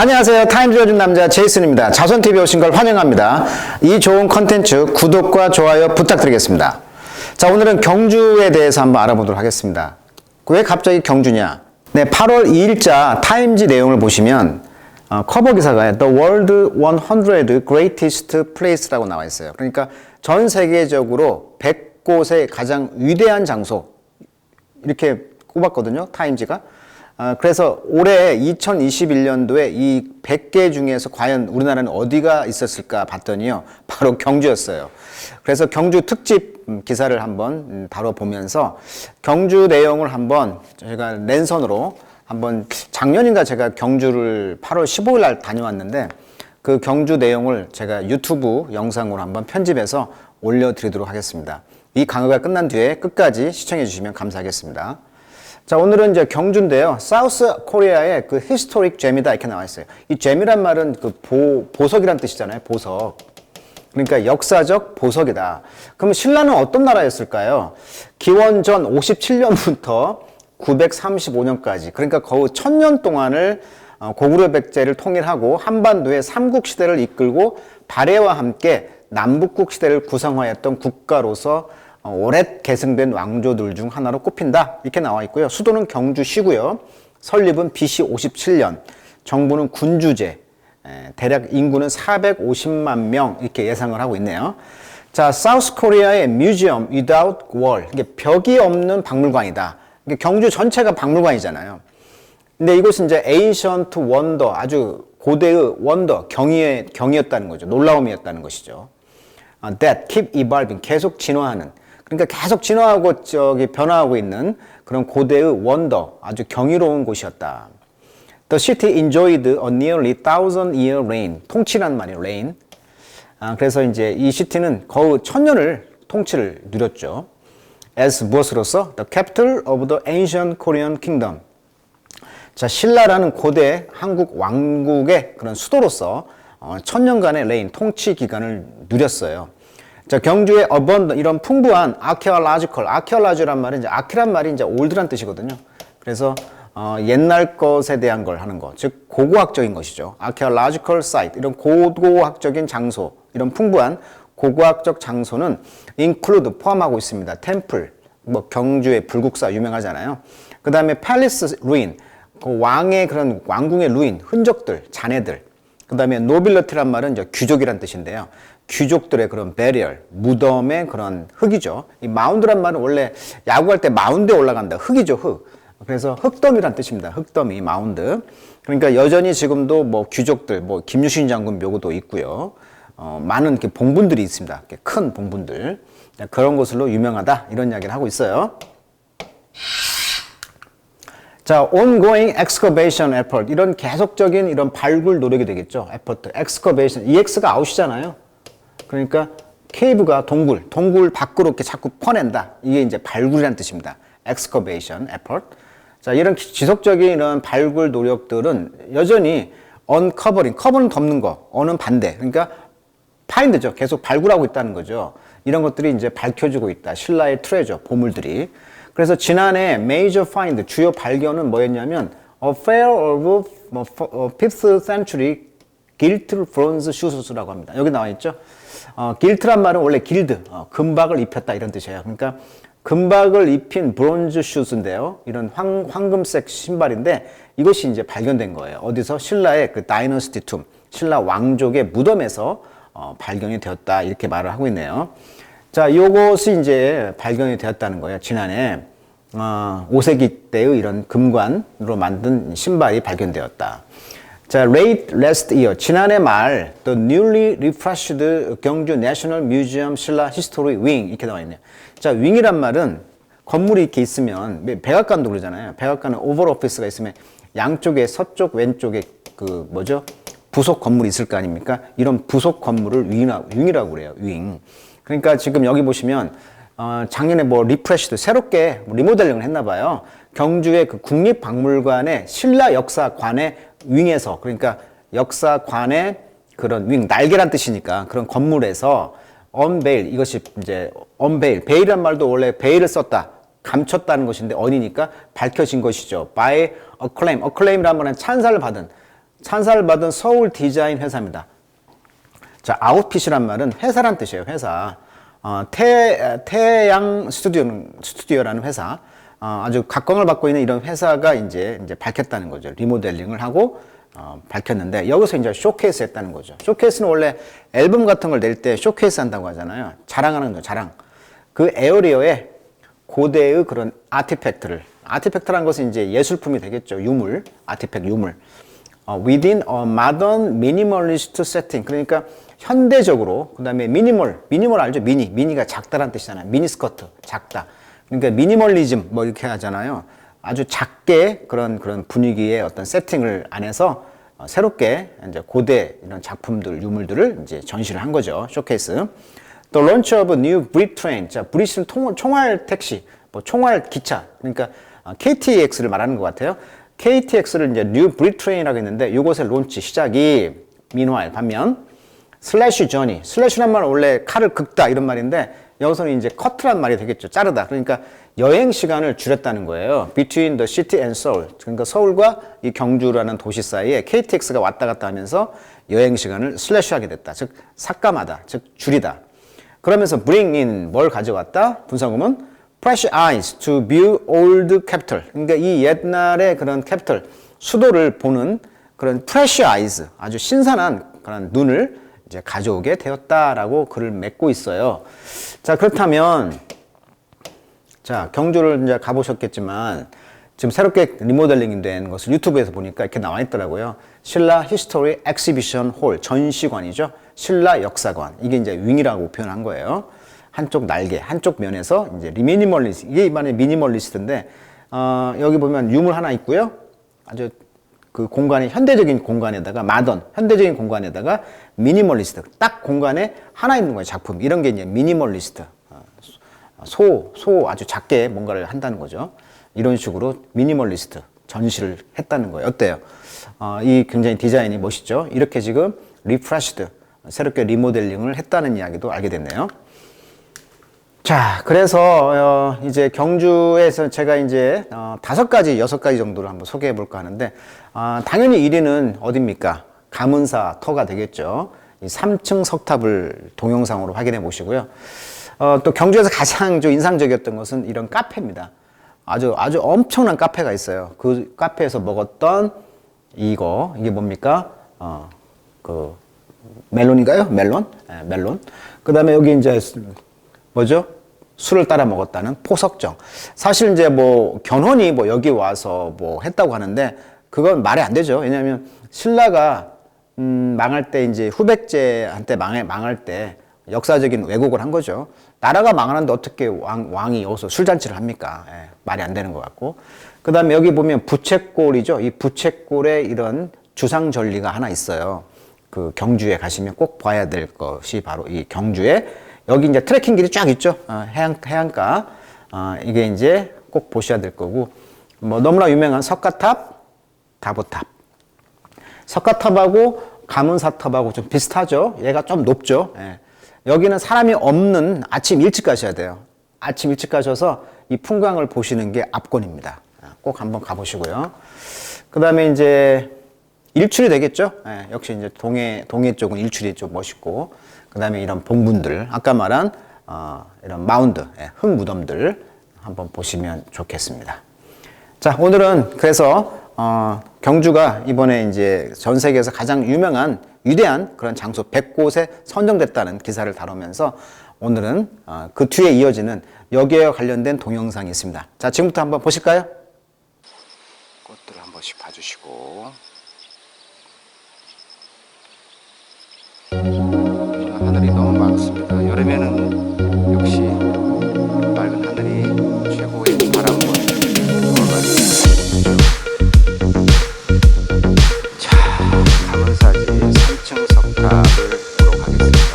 안녕하세요. 타임즈 요즘 남자 제이슨입니다. 자손TV에 오신 걸 환영합니다. 이 좋은 컨텐츠 구독과 좋아요 부탁드리겠습니다. 자, 오늘은 경주에 대해서 한번 알아보도록 하겠습니다. 왜 갑자기 경주냐? 네, 8월 2일자 타임즈 내용을 보시면 커버 기사가 The World 100 Greatest Place라고 나와 있어요. 그러니까 전 세계적으로 100곳의 가장 위대한 장소 이렇게 꼽았거든요. 타임즈가. 그래서 올해 2021년도에 이 100개 중에서 과연 우리나라는 어디가 있었을까 봤더니요. 바로 경주였어요. 그래서 경주 특집 기사를 한번 다뤄보면서 경주 내용을 한번 제가 랜선으로 한번 작년인가 제가 경주를 8월 15일 날 다녀왔는데 그 경주 내용을 제가 유튜브 영상으로 한번 편집해서 올려드리도록 하겠습니다. 이 강의가 끝난 뒤에 끝까지 시청해 주시면 감사하겠습니다. 자, 오늘은 이제 경주인데요. 사우스 코리아의 그 히스토릭 잼이다 이렇게 나와 있어요. 이 잼이란 말은 그 보석이란 뜻이잖아요. 보석. 그러니까 역사적 보석이다. 그럼 신라는 어떤 나라였을까요? 기원전 57년부터 935년까지 그러니까 거의 1000년 동안을 고구려 백제를 통일하고 한반도의 삼국시대를 이끌고 발해와 함께 남북국 시대를 구성하였던 국가로서 오래 계승된 왕조들 중 하나로 꼽힌다 이렇게 나와 있고요. 수도는 경주시고요. 설립은 BC 57년, 정부는 군주제, 대략 인구는 450만 명 이렇게 예상을 하고 있네요. 자, 사우스 코리아의 뮤지엄 without wall, 이게 벽이 없는 박물관이다. 이게 경주 전체가 박물관이잖아요. 근데 이곳은 이제 ancient wonder, 아주 고대의 원더, 경이었다는 거죠. 놀라움이었다는 것이죠. That keep evolving, 계속 진화하는. 그러니까 계속 진화하고 변화하고 있는 그런 고대의 원더, 아주 경이로운 곳이었다. The city enjoyed a nearly 1000-year reign. 통치란 말이에요, reign. 그래서 이제 이 시티는 거의 1000년을 통치를 누렸죠. As 무엇으로서? The capital of the ancient Korean kingdom. 자, 신라라는 고대 한국 왕국의 그런 수도로서 1000년간의 reign, 통치 기간을 누렸어요. 자, 경주의 abundant, 이런 풍부한 archaeological, 말은 이제 archae란 말이 이제 ol드란 뜻이거든요. 그래서 옛날 것에 대한 걸 하는 것, 즉 고고학적인 것이죠. archaeological site, 이런 고고학적인 장소, 이런 풍부한 고고학적 장소는 include, 포함하고 있습니다. temple, 뭐 경주의 불국사 유명하잖아요. 그 다음에 palace ruin, 그 왕의 그런 왕궁의 루인, 흔적들, 잔해들. 그 다음에 nobility란 말은 이제 귀족이란 뜻인데요. 귀족들의 그런 burial, 무덤의 그런 흙이죠. 이 마운드란 말은 원래 야구할 때 마운드에 올라간다. 흙이죠, 흙. 그래서 흙더미란 뜻입니다. 흙더미, 마운드. 그러니까 여전히 지금도 뭐 귀족들, 뭐 김유신 장군 묘구도 있고요. 많은 이렇게 봉분들이 있습니다. 이렇게 큰 봉분들. 그런 곳으로 유명하다. 이런 이야기를 하고 있어요. 자, ongoing excavation effort. 이런 계속적인 이런 발굴 노력이 되겠죠. effort, excavation. EX가 out이잖아요. 그러니까 케이브가 동굴 밖으로 이렇게 자꾸 퍼낸다. 이게 이제 발굴이라는 뜻입니다. excavation effort. 자, 이런 지속적인 이런 발굴 노력들은 여전히 uncovering, cover는 덮는 거, on은 반대. 그러니까 find죠. 계속 발굴하고 있다는 거죠. 이런 것들이 이제 밝혀지고 있다. 신라의 트레저, 보물들이. 그래서 지난해 major find, 주요 발견은 뭐였냐면 a pair of 5th century gilt bronze shoes라고 합니다. 여기 나와 있죠. gilt란 말은 원래 길드, 금박을 입혔다 이런 뜻이에요. 그러니까 금박을 입힌 브론즈 슈즈인데요. 이런 황금색 신발인데 이것이 이제 발견된 거예요. 어디서? 신라의 그 다이너스티 툼, 신라 왕족의 무덤에서 발견이 되었다 이렇게 말을 하고 있네요. 자, 요것이 이제 발견이 되었다는 거예요. 지난해 5세기 때의 이런 금관으로 만든 신발이 발견되었다. 자, late last year, 지난해 말 the newly refreshed 경주 National Museum 신라 History Wing 이렇게 나와 있네요. 자, wing이란 말은 건물이 이렇게 있으면 백악관도 그러잖아요. 백악관은 오벌 오피스가 있으면 양쪽에 서쪽 왼쪽에 그 뭐죠? 부속 건물이 있을 거 아닙니까? 이런 부속 건물을 윙이라고 그래요. 윙. 그러니까 지금 여기 보시면 작년에 뭐 리프레시드 새롭게 리모델링을 했나 봐요. 경주의 그 국립박물관의 신라 역사관의 윙에서, 그러니까 역사관의 그런 윙, 날개란 뜻이니까 그런 건물에서 unveil, 이것이 이제 unveil, 베일이란 말도 원래 베일을 썼다, 감췄다는 것인데 언이니까 밝혀진 것이죠. by acclaim이란 말은 찬사를 받은, 찬사를 받은 서울 디자인 회사입니다. 자, 아웃핏이란 말은 회사란 뜻이에요. 회사. 태양 스튜디오라는 회사. 아주 각광을 받고 있는 이런 회사가 이제 밝혔다는 거죠. 리모델링을 하고 밝혔는데 여기서 이제 쇼케이스 했다는 거죠. 쇼케이스는 원래 앨범 같은 걸 낼 때 쇼케이스 한다고 하잖아요. 자랑하는 거죠. 자랑. 그 에어리어의 고대의 그런 아티팩트라는 것은 이제 예술품이 되겠죠. 유물, 아티팩트 유물. Within a modern minimalist setting. 그러니까 현대적으로, 그 다음에 미니멀 알죠? 미니가 작다란 뜻이잖아요. 미니스커트, 작다. 그러니까 미니멀리즘 뭐 이렇게 하잖아요. 아주 작게 그런 분위기의 어떤 세팅을 안에서 새롭게 이제 고대 이런 작품들, 유물들을 이제 전시를 한 거죠. 쇼케이스. 또 launch of new Brit train. 자, 브릿은 총알 택시, 뭐 총알 기차. 그러니까 KTX를 말하는 것 같아요. KTX를 이제 New Brit Train이라고 했는데 이것의 론치 시작이 meanwhile 반면 슬래시 journey. 슬래시란 말은 원래 칼을 긁다 이런 말인데 여기서는 이제 cut란 말이 되겠죠. 자르다. 그러니까 여행 시간을 줄였다는 거예요. Between the city and Seoul. 그러니까 서울과 이 경주라는 도시 사이에 KTX가 왔다 갔다 하면서 여행 시간을 슬래시하게 됐다. 즉 삭감하다. 즉 줄이다. 그러면서 bring in 뭘 가져왔다? 분사구문 fresh eyes to view old capital. 그러니까 이 옛날의 그런 캐피털, 수도를 보는 그런 fresh eyes, 아주 신선한 그런 눈을 이제 가져오게 되었다라고 글을 맺고 있어요. 자, 그렇다면, 자, 경주를 이제 가보셨겠지만, 지금 새롭게 리모델링이 된 것을 유튜브에서 보니까 이렇게 나와 있더라고요. 신라 히스토리 엑시비션 홀, 전시관이죠. 신라 역사관. 이게 이제 윙이라고 표현한 거예요. 한쪽 날개, 한쪽 면에서 이제 미니멀리스트, 이게 이번에 미니멀리스트인데, 여기 보면 유물 하나 있고요. 아주 그 공간이 현대적인 공간에다가 현대적인 공간에다가 미니멀리스트, 딱 공간에 하나 있는 거예요, 작품. 이런 게 이제 미니멀리스트. 아주 작게 뭔가를 한다는 거죠. 이런 식으로 미니멀리스트 전시를 했다는 거예요. 어때요? 이 굉장히 디자인이 멋있죠? 이렇게 지금 리프레시드, 새롭게 리모델링을 했다는 이야기도 알게 됐네요. 자, 그래서 이제 경주에서 제가 이제 5가지, 6가지 정도를 한번 소개해 볼까 하는데, 당연히 1위는 어디입니까? 가문사 터가 되겠죠. 이 3층 석탑을 동영상으로 확인해 보시고요. 또 경주에서 가장 좀 인상적이었던 것은 이런 카페입니다. 아주 엄청난 카페가 있어요. 그 카페에서 먹었던 이게 뭡니까? 그 멜론인가요? 멜론? 네, 멜론. 그 다음에 여기 이제 뭐죠? 술을 따라 먹었다는 포석정. 사실 이제 뭐 견훤이 뭐 여기 와서 뭐 했다고 하는데 그건 말이 안 되죠. 왜냐하면 신라가 망할 때 이제 후백제한테 망할 때 역사적인 왜곡을 한 거죠. 나라가 망하는데 어떻게 왕이 여기서 술잔치를 합니까? 예, 말이 안 되는 것 같고. 그 다음에 여기 보면 부채꼴이죠. 이 부채꼴에 이런 주상절리가 하나 있어요. 그 경주에 가시면 꼭 봐야 될 것이 바로 이 경주에 여기 이제 트레킹 길이 쫙 있죠. 해안가. 이게 이제 꼭 보셔야 될 거고. 뭐 너무나 유명한 석가탑, 다보탑. 석가탑하고 가문사탑하고 좀 비슷하죠. 얘가 좀 높죠. 예. 여기는 사람이 없는 아침 일찍 가셔야 돼요. 아침 일찍 가셔서 이 풍광을 보시는 게 압권입니다. 꼭 한번 가보시고요. 그 다음에 이제 일출이 되겠죠. 예. 역시 이제 동해 쪽은 일출이 좀 멋있고. 그 다음에 이런 봉분들, 아까 말한 이런 마운드, 흙 무덤들 한번 보시면 좋겠습니다. 자, 오늘은 그래서 경주가 이번에 이제 전 세계에서 가장 유명한 위대한 그런 장소 100곳에 선정됐다는 기사를 다루면서 오늘은 그 뒤에 이어지는 여기에 관련된 동영상이 있습니다. 자, 지금부터 한번 보실까요? 꽃들을 한 번씩 봐주시고. 하늘이 너무 맑습니다. 여름에는 역시 맑은 하늘이 최고의 바람과 자, 가문사지 3층 석탑을 보러 가겠습니다.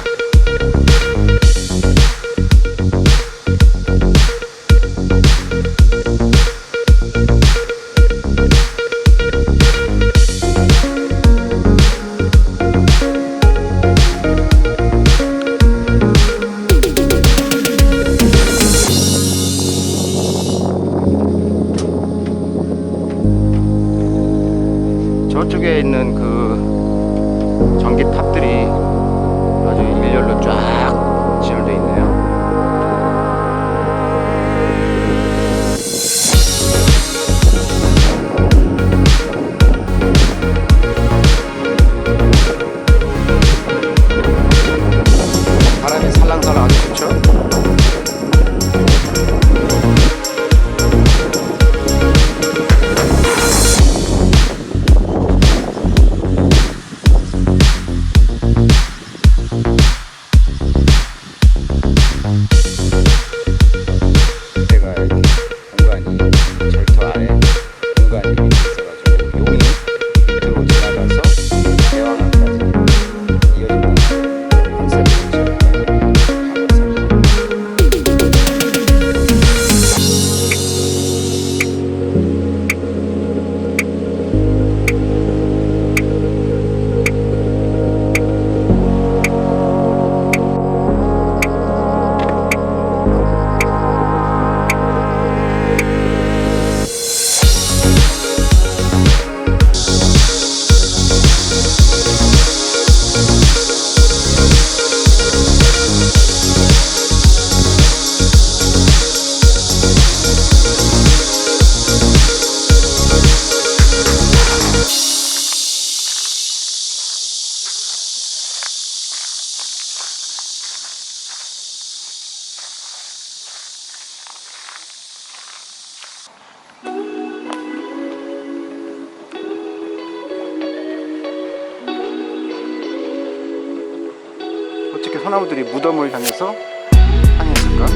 소나무들이 무덤을 향해서 향했을까?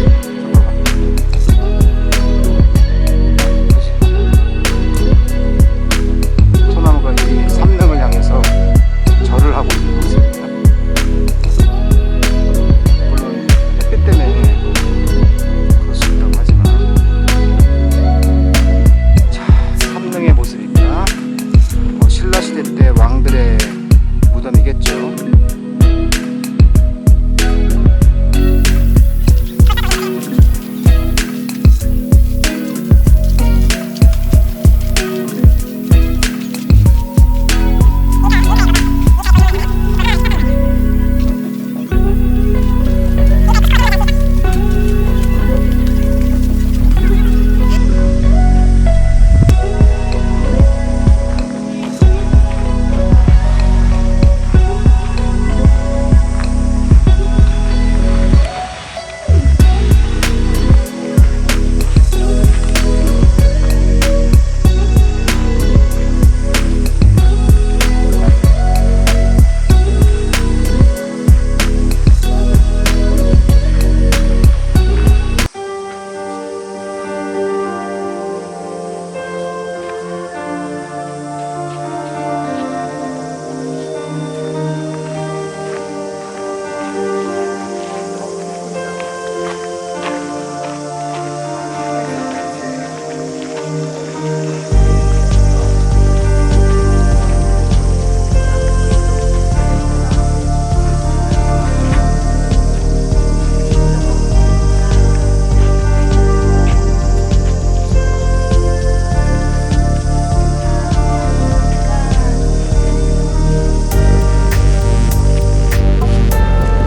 소나무가 이 삼릉을 향해서 절을 하고 있는 모습입니다. 물론 햇빛 때문에 그럴 수 있다고 하지만, 자, 삼릉의 모습입니다. 신라시대 때 왕들의 무덤이겠죠.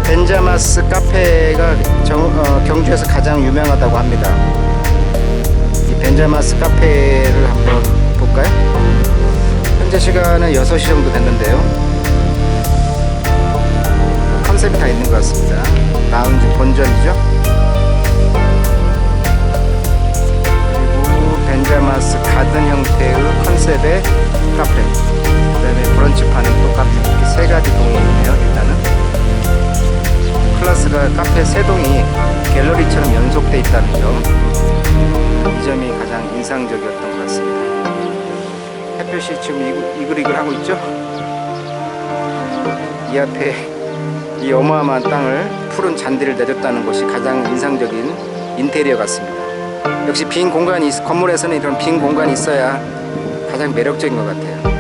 벤자마스 카페가 경주에서 가장 유명하다고 합니다. 이 벤자마스 카페를 한번 볼까요? 현재 시간은 6시 정도 됐는데요. 컨셉이 다 있는 것 같습니다. 라운지 본점이죠. 그리고 벤자마스 가든 형태의 컨셉의 카페, 그 다음에 브런치 파는 또 카페, 이렇게 세 가지 동이 있네요. 일단은 클래스가 카페 3동이 갤러리처럼 연속되어 있다는 점, 이 점이 가장 인상적이었던 것 같습니다. 햇볕이 지금 이글이글 하고 있죠. 이 앞에 이 어마어마한 땅을 푸른 잔디를 내줬다는 것이 가장 인상적인 인테리어 같습니다. 역시 빈 공간이 건물에서는 이런 빈 공간이 있어야 가장 매력적인 것 같아요.